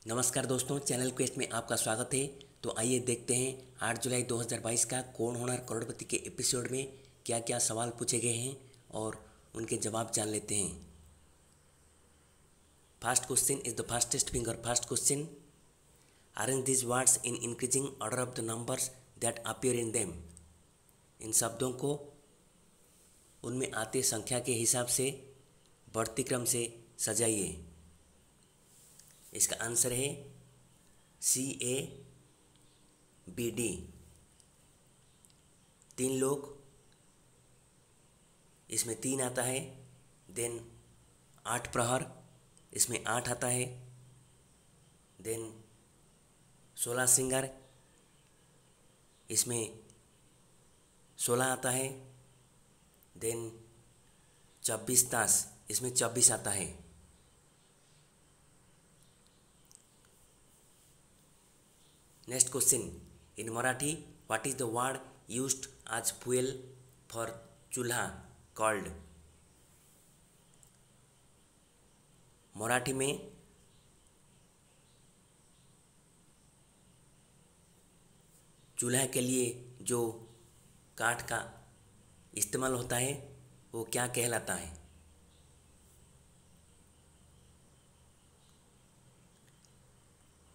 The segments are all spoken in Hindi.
नमस्कार दोस्तों, चैनल क्वेस्ट में आपका स्वागत है। तो आइए देखते हैं 8 जुलाई 2022 का कौन होना करोड़पति के एपिसोड में क्या क्या सवाल पूछे गए हैं और उनके जवाब जान लेते हैं। First question is the fastest finger. First question, arrange this words in increasing order of the numbers that appear in them. इन शब्दों को उनमें आते संख्या के हिसाब से बढ़ती क्रम से सजाइए। इसका आंसर है CABD। 3 लोग, इसमें 3 आता है। देन 8 प्रहर, इसमें 8 आता है। देन 16 सिंगर, इसमें 16 आता है। देन 24 तास, इसमें 24 आता है। Next question, in Marathi what is the word used as fuel for chulha called. Marathi में चूल्हा के लिए जो काठ का इस्तेमाल होता है वो क्या कहलाता है।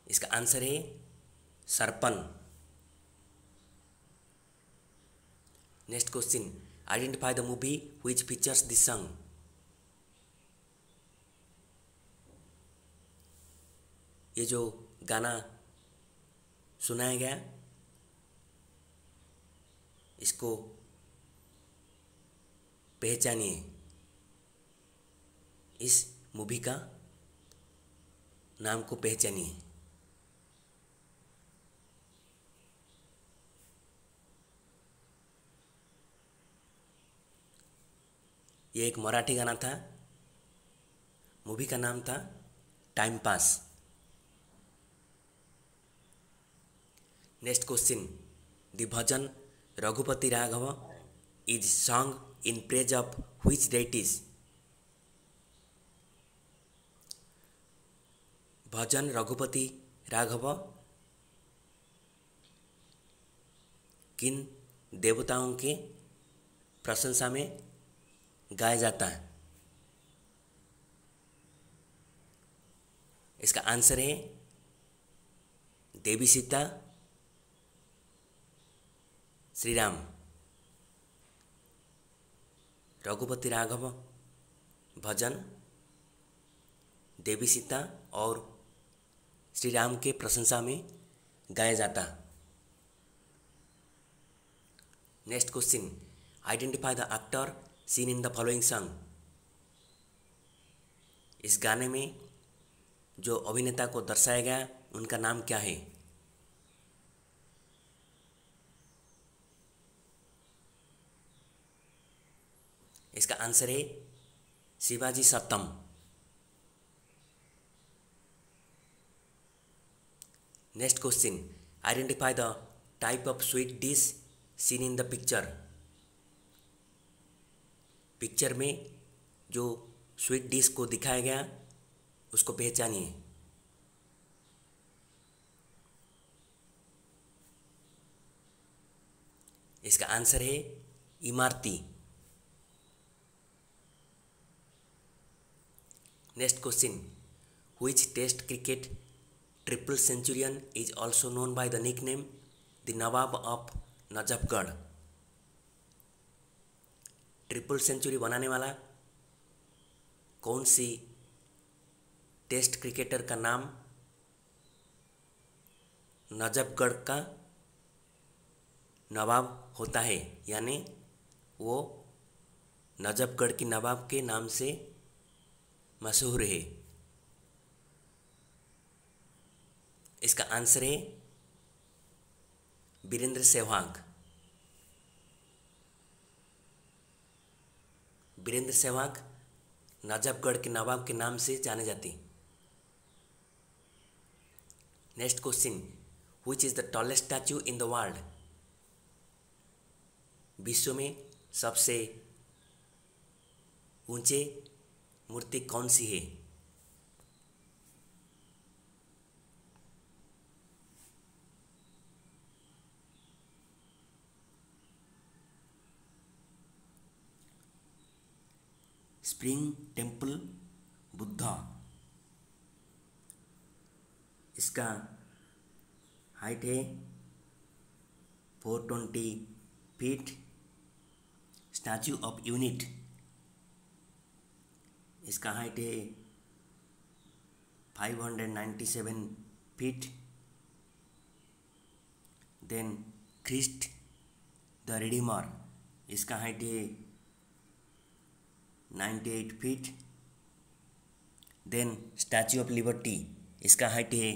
इसका आंसर है सरपन। Next question, identify the movie which features this song. ये जो गाना सुनाया गया, इसको पहचानिए। इस मूवी का नाम को पहचानिए। ये एक मराठी गाना था। मूवी का नाम था time pass. Next question, the bhajan Raghupati Raghav is song in praise of which deities. भजन रघुपति राघव किन देवताओं के प्रशंसा में गाया जाता है। इसका आंसर है देवी सीता, श्री राम। रघुपति राघव भजन देवी सीता और श्री राम के प्रशंसा में गाया जाता। Next question, identify the actor scene in the following song. इस गाने में जो अभिनेता को दर्शाया गया उनका नाम क्या है। इसका आंसर है Shivaji Satam. Next question, identify the type of sweet dish seen in the picture. Picture में जो स्वीट डिश को दिखाया गया उसको पहचानिए। इसका आंसर है imarti. Next question, which test cricket triple centurion is also known by the nickname the Nawab of Najafgarh. Triple century बनाने वाला कौन सी टेस्ट क्रिकेटर का नाम नजफगढ़ का नवाब होता है, यानी वो नजफगढ़ की नवाब के नाम से मशहूर है। इसका आंसर है वीरेंद्र सहवाग। वीरेंद्र सहवाग नजफगढ़ के नवाब के नाम से जाने जाती। Next question, which is the tallest statue in the world. विश्व में सबसे ऊंचे मूर्ति कौन सी है। स्प्रिंग टेम्पल बुद्धा, इसका हाइट है 420 फीट। स्टैचू ऑफ यूनिट, इसका हाइट है 597 feet. Then Christ the Redeemer, इसका हाइट है 98 feet. Then Statue of Liberty, इसका हाइट है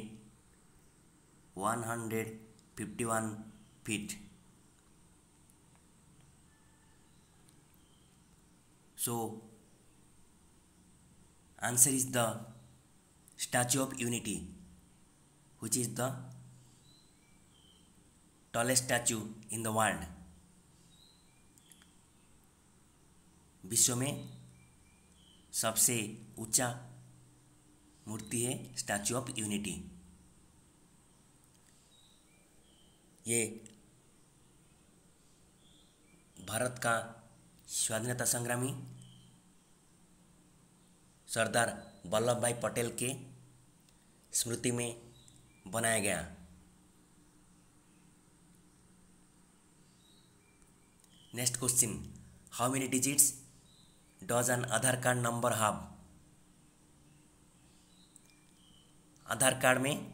151 feet. So answer is the Statue of Unity, which is the tallest statue in the world. विश्व में सबसे ऊंचा मूर्ति है स्टैचू ऑफ यूनिटी। ये भारत का स्वाधीनता संग्रामी सरदार वल्लभ भाई पटेल के स्मृति में बनाया गया। Next question, how many digits does N Aadhaar card number have? Aadhaar card में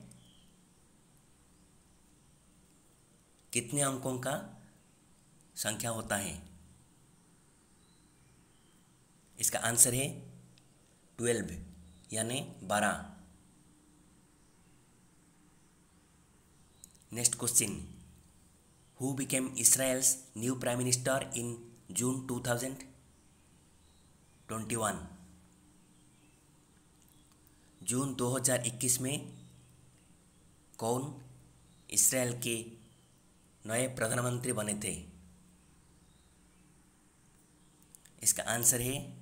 कितने अंकों का संख्या होता है? इसका आंसर है 12 यानी 12। Next question, who became Israel's new prime minister in June 2021? जून 2021 में कौन इजराइल के नए प्रधानमंत्री बने थे? इसका आंसर है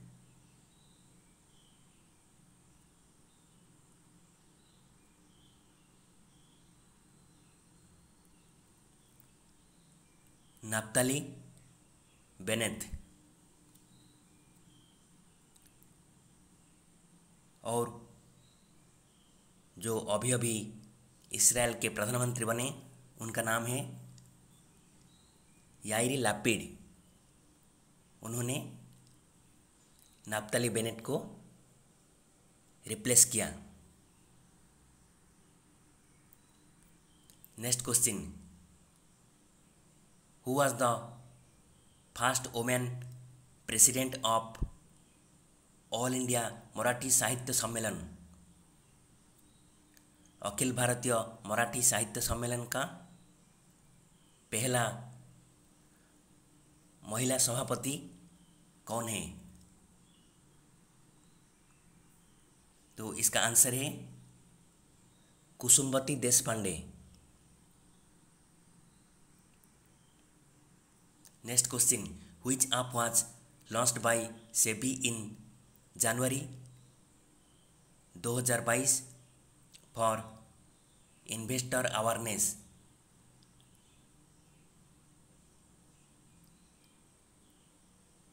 नाफ्ताली बेनेट। और जो अभी अभी इजराइल के प्रधानमंत्री बने उनका नाम है याइर लैपिड। उन्होंने नाफ्ताली बेनेट को रिप्लेस किया। Next question, who was the first women president of all India Marathi साहित्य सम्मेलन? अखिल भारतीय मराठी साहित्य सम्मेलन का पहला महिला सभापति कौन है? तो इसका आंसर है Kusumvati Deshpande. Next question, which app was launched by SEBI in January 2022 for investor awareness?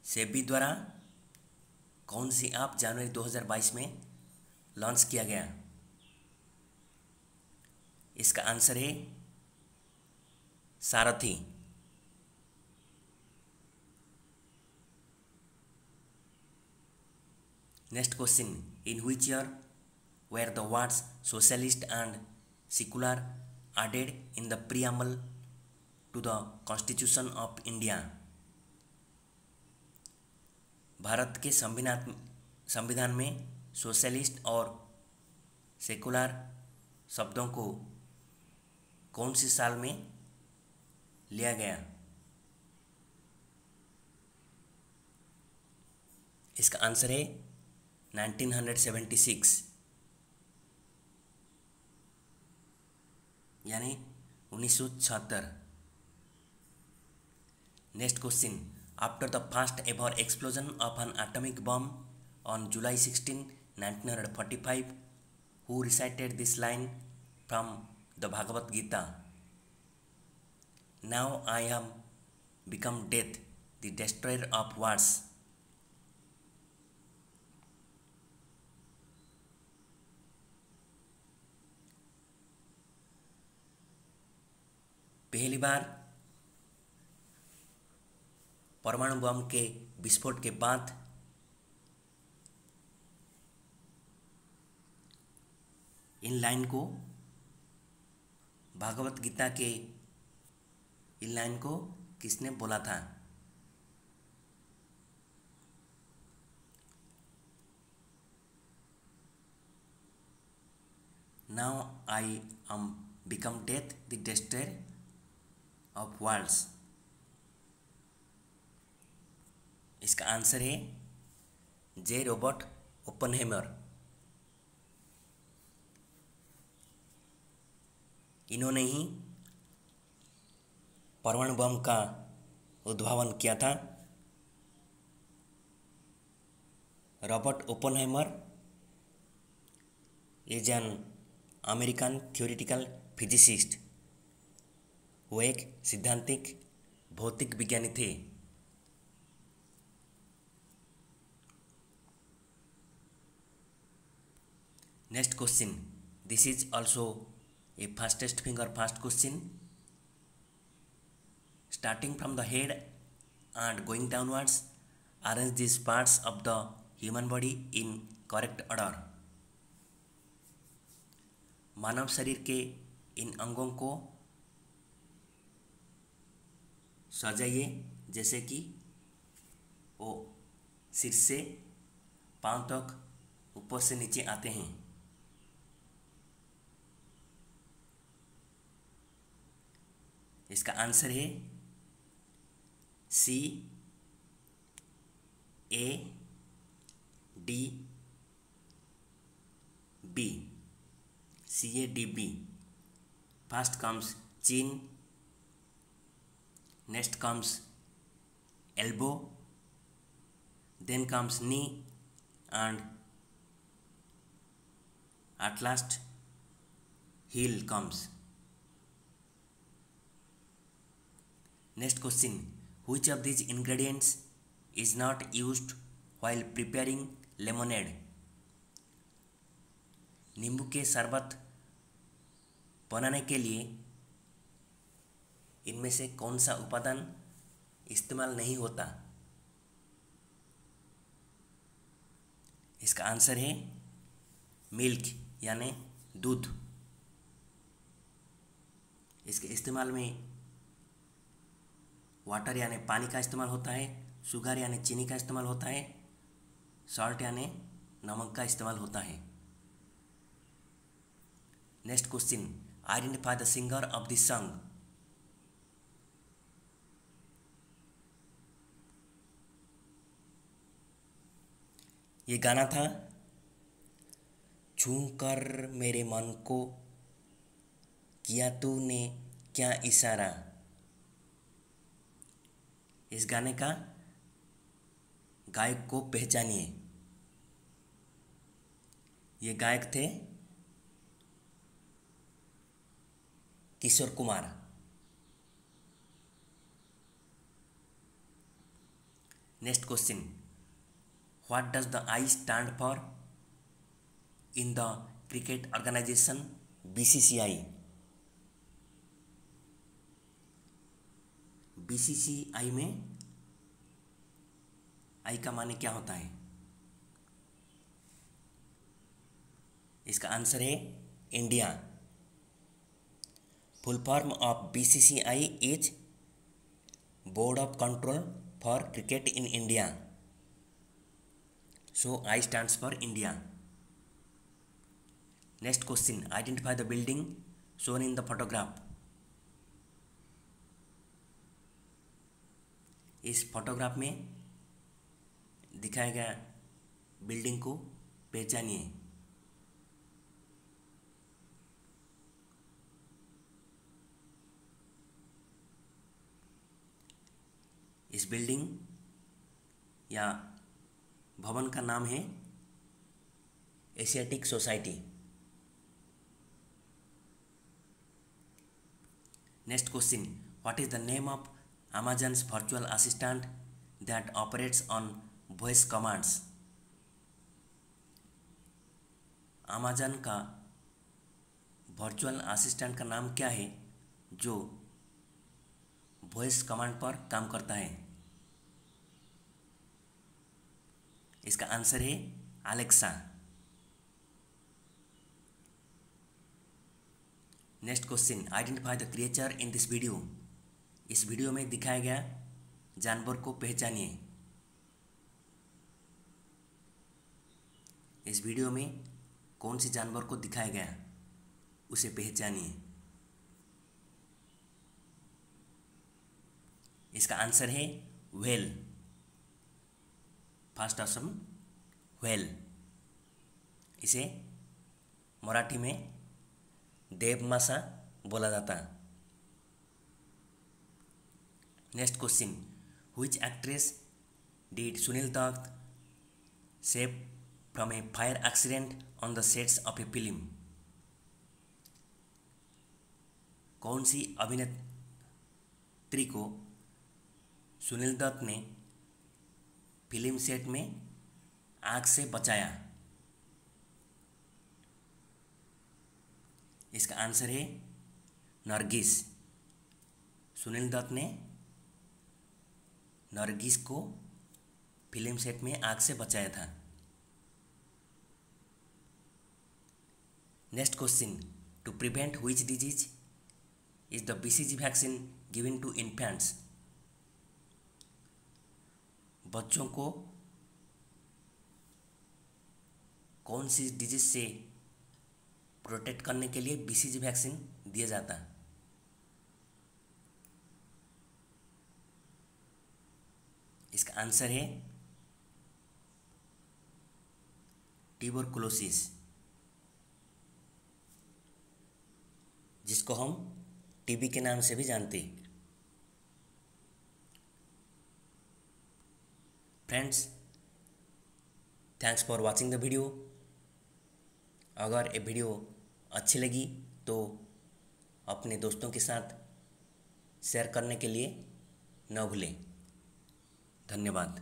SEBI द्वारा कौन सी ऐप जनवरी 2022 में लॉन्च किया गया? इसका आंसर है सारथी। Next question, in which year were the words socialist and secular added in the preamble to the Constitution of India? Bharat के संविधान में सोशलिस्ट और सेकुलर शब्दों को कौन सी साल में लिया गया? इसका आंसर है 1976 यानी 1976। Next question, after the first ever explosion of an atomic bomb on July 16, 1945, who recited this line from the Bhagavad Gita? Now I have become death the destroyer of worlds. पहली बार परमाणु बम के विस्फोट के बाद इन लाइन को भागवत गीता के इन लाइन को किसने बोला था? Now I am become death, the destroyer of worlds. इसका आंसर है जे रॉबर्ट ओपनहेमर। इन्होंने ही परमाणु बम का उद्भावन किया था। Robert Oppenheimer is an American theoretical physicist. वो एक सिद्धांतिक भौतिक विज्ञानी थे। Next question, this is also a fastest finger fast question. Starting from the head and going downwards, arrange these parts of the human body in correct order. मानव शरीर के इन अंगों को सजाइए जैसे कि वो सिर से पांव तक ऊपर से नीचे आते हैं। इसका आंसर है CADB। CADB। First comes chin, next comes elbow, then comes knee, and at last heel comes. Next question, which of these ingredients is not used while preparing lemonade? नींबू के शरबत बनाने के लिए इनमें से कौन सा उपादान इस्तेमाल नहीं होता? इसका आंसर है मिल्क यानी दूध। इसके इस्तेमाल में वाटर यानी पानी का इस्तेमाल होता है, शुगर यानी चीनी का इस्तेमाल होता है, सॉल्ट यानी नमक का इस्तेमाल होता है। Next question, identify the singer of this song. ये गाना था छू कर मेरे मन को किया तूने क्या इशारा। इस गाने का गायक को पहचानिए। ये गायक थे Kishore Kumar. Next question, what does the I stand for in the cricket organization BCCI? BCCI में आई का माने क्या होता है? इसका आंसर है India. Full form of BCCI is board of control for cricket in India. So I stands for India. Next question, identify the building shown in the photograph. इस फोटोग्राफ में दिखाया गया बिल्डिंग को पहचानिए। इस बिल्डिंग या भवन का नाम है Asiatic society. Next question, what is the name of Amazon's virtual assistant that operates on voice commands? Amazon का वर्चुअल असिस्टेंट का नाम क्या है जो वॉइस कमांड पर काम करता है? इसका आंसर है Alexa. Next question, identify the creature in this video. इस वीडियो में दिखाया गया जानवर को पहचानिए। इस वीडियो में कौन से जानवर को दिखाया गया उसे पहचानिए। इसका आंसर है व्हेल। First option whale. इसे मराठी में देवमासा बोला जाता। Next question, which actress did Sunil Dutt save from a fire accident on the sets of a film? कौन सी अभिनेत्री को सुनील दत्त ने फिल्म सेट में आग से बचाया? इसका आंसर है नरगिस। सुनील दत्त ने नरगिस को फिल्म सेट में आग से बचाया था। Next question, to prevent which disease is the BCG vaccine given to infants? बच्चों को कौन सी डिजीज से प्रोटेक्ट करने के लिए बीसीजी वैक्सीन दिया जाता है? इसका आंसर है ट्यूबरकुलोसिस, जिसको हम टीबी के नाम से भी जानते हैं। Friends, thanks for watching the video. अगर ये वीडियो अच्छी लगी तो अपने दोस्तों के साथ शेयर करने के लिए न भूलें। धन्यवाद।